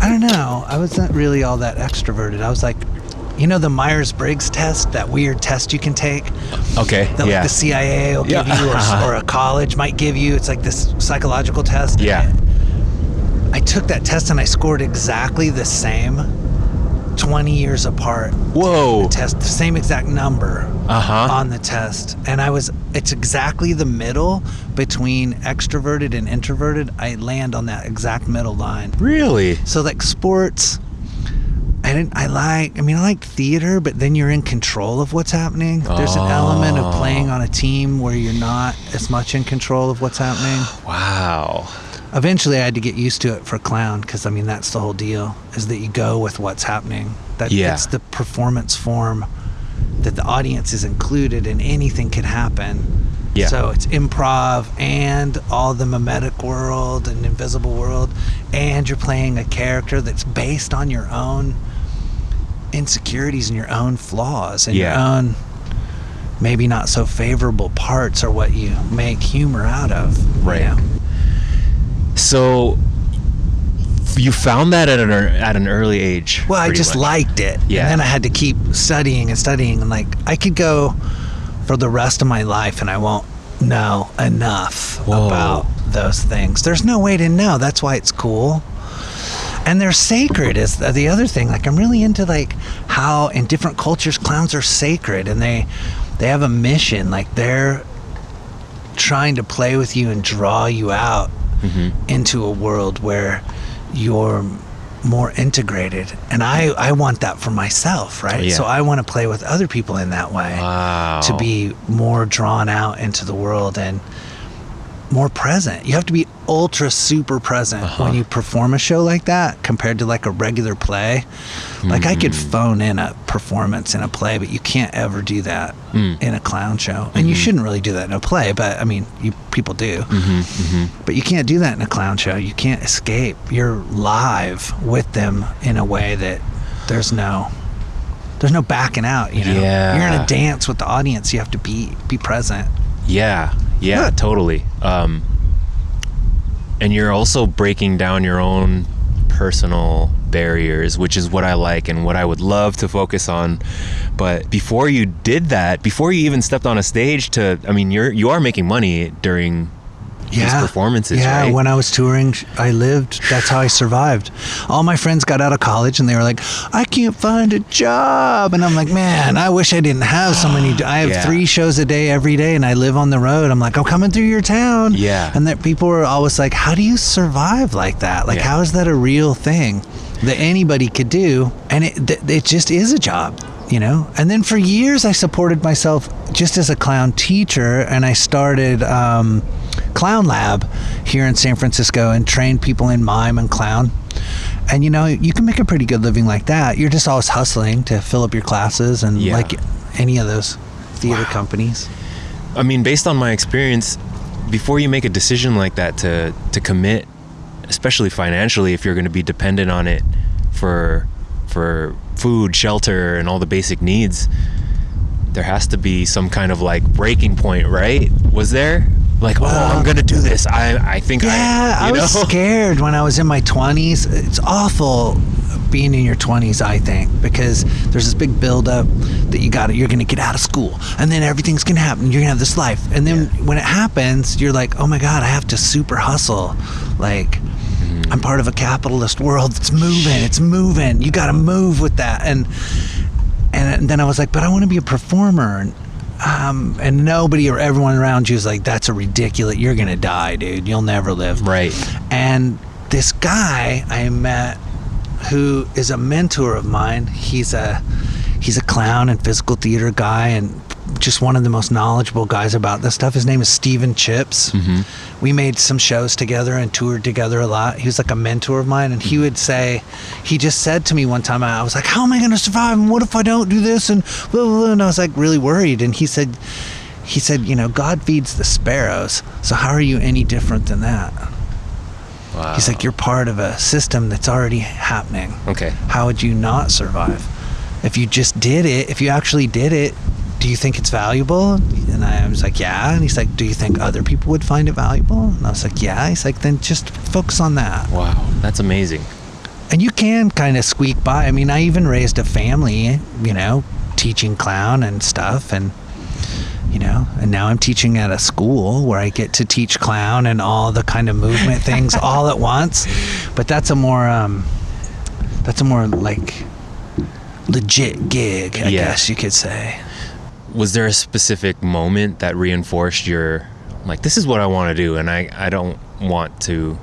I don't know. I wasn't really all that extroverted. I was like, you know, the Myers-Briggs test, that weird test you can take? Okay, that like the CIA will give you, or a college might give you. It's like this psychological test. Yeah. I took that test and I scored exactly the same 20 years apart. Whoa. The test, the same exact number on the test. And it's exactly the middle between extroverted and introverted. I land on that exact middle line. Really? So like sports, I like theater, but then you're in control of what's happening. There's an element of playing on a team where you're not as much in control of what's happening. Wow. Eventually I had to get used to it for clown, because I mean that's the whole deal, is that you go with what's happening. It's the performance form that the audience is included in. Anything can happen. Yeah. So it's improv and all the mimetic world and invisible world, and you're playing a character that's based on your own insecurities and your own flaws and your own maybe not so favorable parts are what you make humor out of. Right. You know? So you found that at an early age. Well, I just liked it. Yeah. And then I had to keep studying, and like I could go for the rest of my life and I won't know enough about those things. There's no way to know. That's why it's cool. And they're sacred is the other thing. Like I'm really into like how in different cultures clowns are sacred, and they have a mission. Like they're trying to play with you and draw you out into a world where you're more integrated. And I want that for myself, right? Yeah. So I want to play with other people in that way. Wow. To be more drawn out into the world and more present. You have to be ultra super present when you perform a show like that compared to like a regular play. Like I could phone in a performance in a play, but you can't ever do that in a clown show. And you shouldn't really do that in a play, but I mean, people do. But you can't do that in a clown show. You can't escape. You're live with them in a way that there's no backing out, you know? Yeah. You're in a dance with the audience. You have to be present. Yeah, totally. And you're also breaking down your own personal barriers, which is what I like and what I would love to focus on. But before you did that, before you even stepped on a stage you are making money during these performances, right? When I was touring, I lived. That's how I survived. All my friends got out of college and they were like, I can't find a job. And I'm like, man, I wish I didn't have so many. I have 3 shows a day every day and I live on the road. I'm like, I'm coming through your town. Yeah. And that people were always like, how do you survive like that? Like, how is that a real thing that anybody could do? And it just is a job. You know, and then for years I supported myself just as a clown teacher, and I started Clown Lab here in San Francisco and trained people in mime and clown. And you know, you can make a pretty good living like that. You're just always hustling to fill up your classes and like any of those theater companies. I mean, based on my experience, before you make a decision like that to commit, especially financially, if you're going to be dependent on it for food, shelter, and all the basic needs, there has to be some kind of like breaking point, right? Was there? Like, I'm gonna do this. I think I was scared when I was in my 20s. It's awful being in your 20s, I think, because there's this big buildup that you're gonna get out of school, and then everything's gonna happen. You're gonna have this life, and then when it happens, you're like, oh my God, I have to super hustle. Like, I'm part of a capitalist world that's moving. It's moving. You got to move with that. And then I was like, but I want to be a performer. And nobody or everyone around you is like, that's a ridiculous. You're going to die, dude. You'll never live. Right. And this guy I met, who is a mentor of mine, he's a clown and physical theater guy, and just one of the most knowledgeable guys about this stuff. His name is Steven Chips. We made some shows together and toured together a lot. He was like a mentor of mine, and he just said to me one time, I was like, how am I going to survive? And what if I don't do this? And blah, blah, blah. And I was like really worried. And he said, you know, God feeds the sparrows. So how are you any different than that? Wow. He's like, you're part of a system that's already happening. Okay. How would you not survive? If you just did it, if you actually did it, do you think it's valuable? And I was like, yeah. And he's like, do you think other people would find it valuable? And I was like, yeah. He's like, then just focus on that. Wow, that's amazing. And you can kind of squeak by. I mean, I even raised a family, you know, teaching clown and stuff, and you know, and now I'm teaching at a school where I get to teach clown and all the kind of movement things all at once. But that's a more like legit gig, I guess you could say. Was there a specific moment that reinforced your, like, this is what I want to do, and I don't want to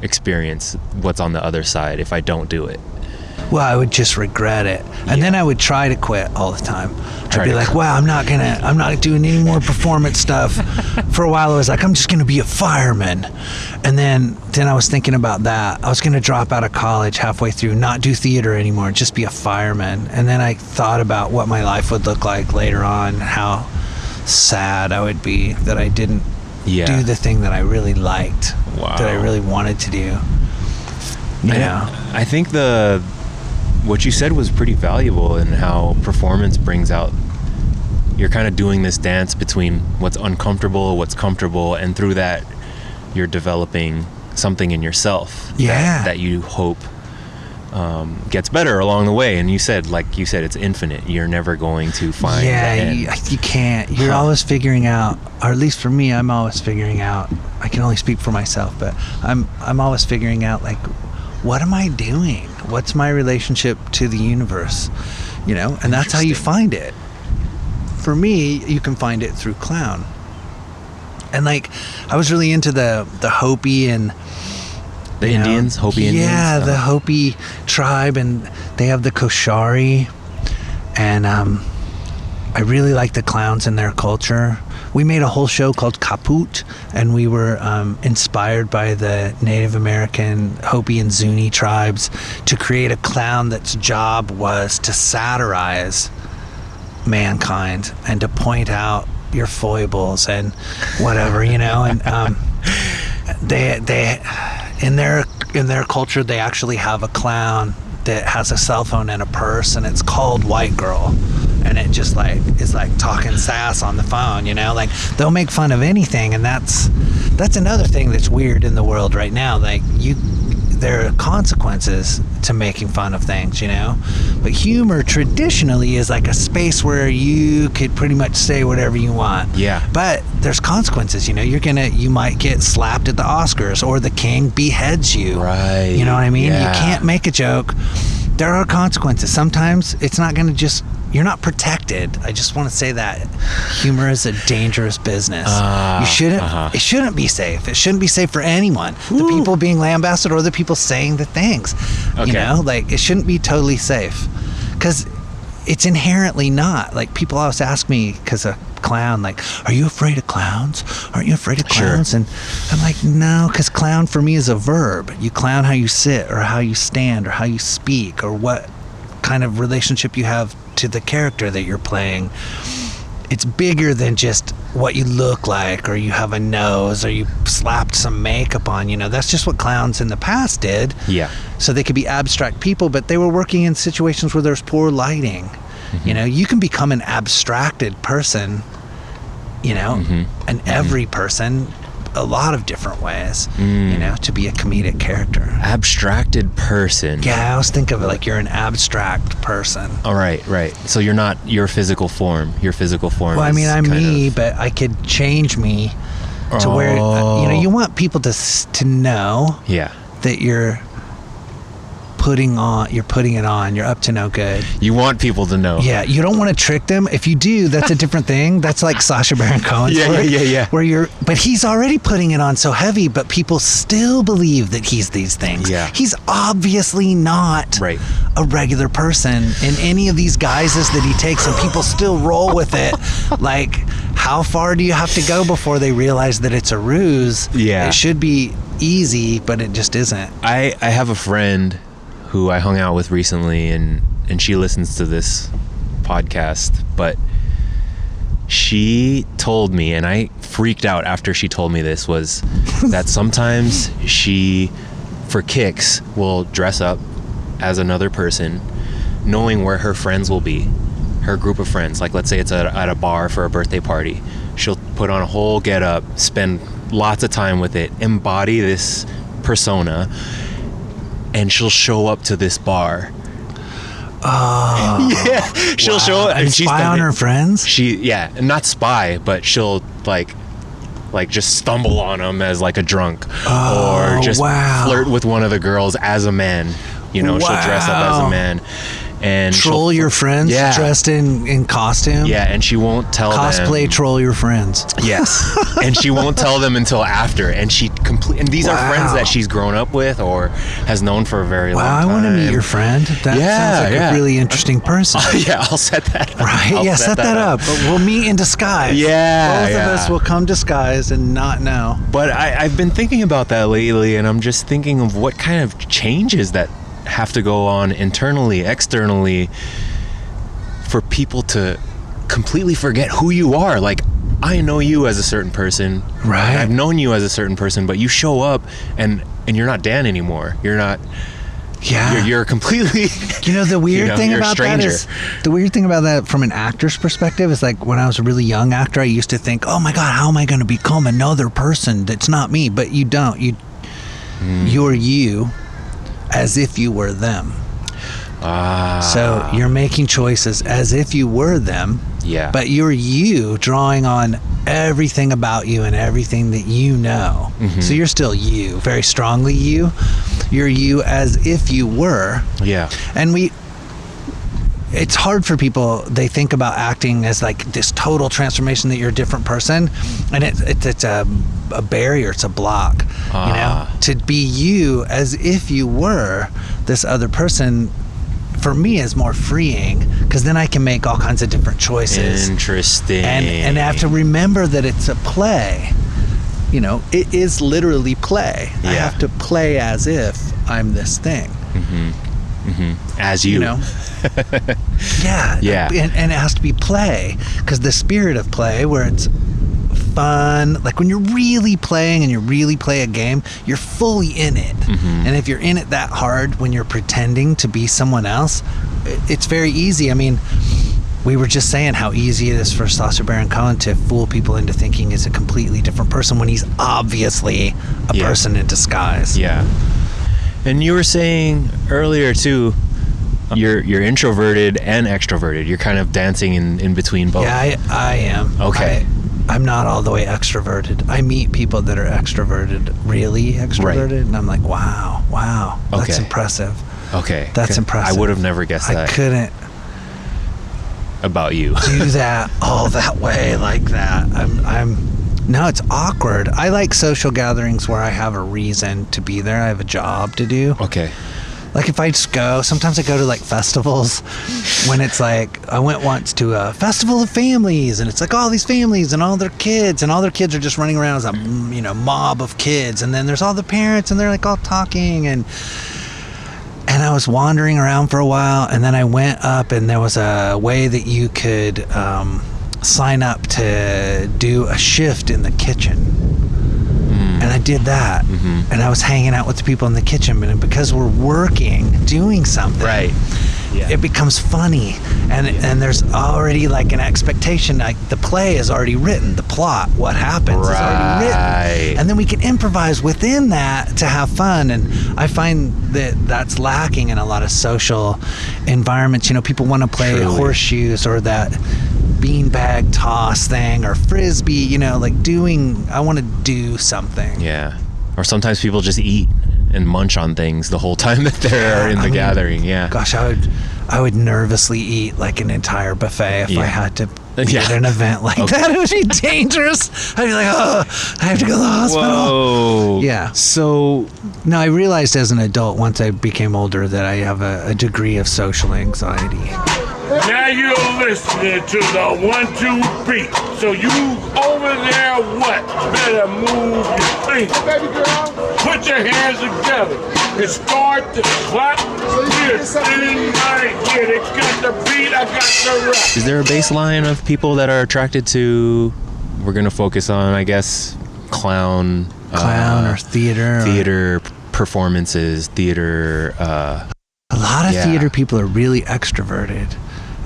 experience what's on the other side if I don't do it? Well, I would just regret it, and then I would try to quit all the time. I'd be like, wow, I'm not doing any more performance stuff. For a while I was like, I'm just gonna be a fireman. And then I was thinking about that. I was gonna drop out of college halfway through, not do theater anymore, just be a fireman. And then I thought about what my life would look like later on, how sad I would be that I didn't do the thing that I really liked, that I really wanted to do. I think what you said was pretty valuable in how performance brings out, you're kind of doing this dance between what's uncomfortable, what's comfortable, and through that you're developing something in yourself that you hope gets better along the way. And you said it's infinite. You're never going to find the end. You can't. You're always figuring out, or at least for me, I'm always figuring out. I can only speak for myself, but I'm always figuring out, like, what am I doing? What's my relationship to the universe? You know, and that's how you find it. For me, you can find it through clown. And like, I was really into the Hopi and the Indians, Hopi Indians. Yeah, the Hopi tribe, and they have the Koshari, and I really like the clowns and their culture. We made a whole show called KAPOOT, and we were inspired by the Native American Hopi and Zuni tribes to create a clown that's job was to satirize mankind and to point out your foibles and whatever, you know. And they in their culture, they actually have a clown that has a cell phone and a purse, and it's called White Girl. And it just like is like talking sass on the phone, you know. Like, they'll make fun of anything, and that's another thing that's weird in the world right now. Like, there are consequences to making fun of things, you know. But humor traditionally is like a space where you could pretty much say whatever you want. Yeah. But there's consequences, you know. You might get slapped at the Oscars, or the king beheads you. Right. You know what I mean? Yeah. You can't make a joke. There are consequences. Sometimes it's not going to just. You're not protected. I just want to say that humor is a dangerous business. You shouldn't. It shouldn't be safe. It shouldn't be safe for anyone. Ooh. The people being lambasted or the people saying the things. Okay. You know, like, it shouldn't be totally safe, because it's inherently not. Like, people always ask me, because a clown, like, are you afraid of clowns? Aren't you afraid of clowns? Sure. And I'm like, no, because clown for me is a verb. You clown how you sit, or how you stand, or how you speak, or what kind of relationship you have to the character that you're playing. It's bigger than just what you look like, or you have a nose, or you slapped some makeup on, you know. That's just what clowns in the past did. Yeah. So they could be abstract people, but they were working in situations where there's poor lighting. Mm-hmm. You know, you can become an abstracted person, you know, and every person, a lot of different ways, you know, to be a comedic character. Abstracted person. Yeah, I always think of it like you're an abstract person. All right. So you're not your physical form. Your physical form. Well, I mean, I'm me, but I could change me to where, you know, you want people to know that you're putting it on, you're up to no good. You want people to know. Yeah, you don't want to trick them. If you do, that's a different thing. That's like Sacha Baron Cohen's work. Where but he's already putting it on so heavy, but people still believe that he's these things. Yeah. He's obviously not a regular person in any of these guises that he takes, and people still roll with it. Like, how far do you have to go before they realize that it's a ruse? Yeah. It should be easy, but it just isn't. I have a friend who I hung out with recently, and she listens to this podcast, but she told me, and I freaked out after she told me this, was that sometimes she, for kicks, will dress up as another person, knowing where her friends will be, her group of friends, like let's say it's at a bar for a birthday party, she'll put on a whole get up, spend lots of time with it, embody this persona, and she'll show up to this bar. Oh, yeah, she'll show up and she's spy on her friends. Not spy, but she'll like just stumble on them as like a drunk, or just flirt with one of the girls as a man. You know, she'll dress up as a man and troll your friends dressed in costume. Yeah, and she won't tell cosplay them. Troll your friends. Yes, and she won't tell them until after. And and these are friends that she's grown up with or has known for a very long time. I want to meet your friend. That sounds like a really interesting person. I'll set that up. Right? Set that up. We'll meet in disguise. Yeah, both of us will come disguised and not know. But I've been thinking about that lately, and I'm just thinking of what kind of changes that have to go on internally, externally, for people to completely forget who you are. Like, I know you as a certain person, right? I've known you as a certain person, but you show up and you're not Dan anymore. You're not. Yeah, you're completely. You know, the weird thing about that from an actor's perspective is, like, when I was a really young actor, I used to think, oh my God, how am I going to become another person that's not me? But you don't. You're you, as if you were them. So you're making choices as if you were them. Yeah. But you're you, drawing on everything about you and everything that you know. Mm-hmm. So you're still you, very strongly you. You're you as if you were. Yeah. And it's hard for people. They think about acting as like this total transformation, that you're a different person, and it's a barrier, it's a block. You know, to be you as if you were this other person, for me, is more freeing, because then I can make all kinds of different choices. Interesting. And I have to remember that it's a play. You know, it is literally play. Yeah. I have to play as if I'm this thing. Mm-hmm. Mm-hmm. As you know. Yeah. And it has to be play, because the spirit of play, where it's fun, like when you're really playing and you really play a game, you're fully in it. Mm-hmm. And if you're in it that hard when you're pretending to be someone else, it's very easy. I mean, we were just saying how easy it is for Sacha Baron Cohen to fool people into thinking he's a completely different person when he's obviously a person in disguise. Yeah. And you were saying earlier too, you're introverted and extroverted. You're kind of dancing in between both. Yeah, I am. Okay. I'm not all the way extroverted. I meet people that are extroverted, really extroverted, right. And I'm like, wow, that's impressive. Okay. That's impressive. I would have never guessed that. I couldn't about you do that all that way like that. No, it's awkward. I like social gatherings where I have a reason to be there. I have a job to do. Okay. Like if I just go, sometimes I go to like festivals when it's like, I went once to a festival of families, and it's like all these families and all their kids are just running around as a mob of kids, and then there's all the parents and they're like all talking, and I was wandering around for a while, and then I went up, and there was a way that you could sign up to do a shift in the kitchen. And I did that. Mm-hmm. And I was hanging out with the people in the kitchen, and because we're working, doing something, right? Yeah. It becomes funny, and there's already like an expectation. Like the play is already written, the plot, what happens is already written, and then we can improvise within that to have fun. And I find that that's lacking in a lot of social environments. You know, people want to play horseshoes or that beanbag toss thing or frisbee, like I want to do something. Yeah. Or sometimes people just eat and munch on things the whole time that they're in the gathering. Yeah. Gosh, I would nervously eat like an entire buffet if I had to be at an event like that. It would be dangerous. I'd be like, I have to go to the hospital. Whoa. Yeah. So no, I realized as an adult, once I became older, that I have a degree of social anxiety. Now you're listening to the 1-2 beat. So you over there, what? Better move your feet. Baby girl, put your hands together and start to clap. Here, sitting right here. They got the beat, I got the rap. Is there a baseline of people that are attracted to? We're gonna focus on, I guess, clown or theater performances, theater. A lot of theater people are really extroverted.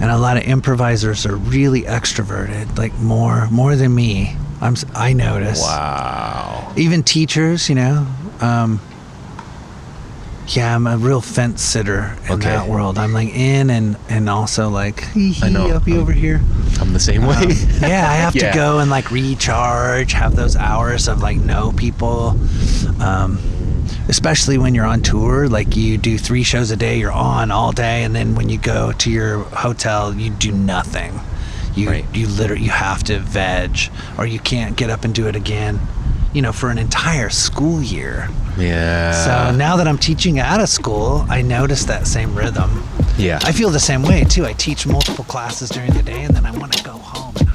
And a lot of improvisers are really extroverted, like more than me. I notice. Wow. Even teachers, yeah, I'm a real fence sitter in that world. I'm like in and also like, I know. I'll be over here. I'm the same way. Yeah, I have to go and like recharge, have those hours of like know people. Especially when you're on tour, like you do 3 shows a day, you're on all day, and then when you go to your hotel, you do nothing. You literally have to veg, or you can't get up and do it again, for an entire school year. Yeah. So now that I'm teaching out of school, I notice that same rhythm. Yeah. I feel the same way too. I teach multiple classes during the day, and then I want to go home and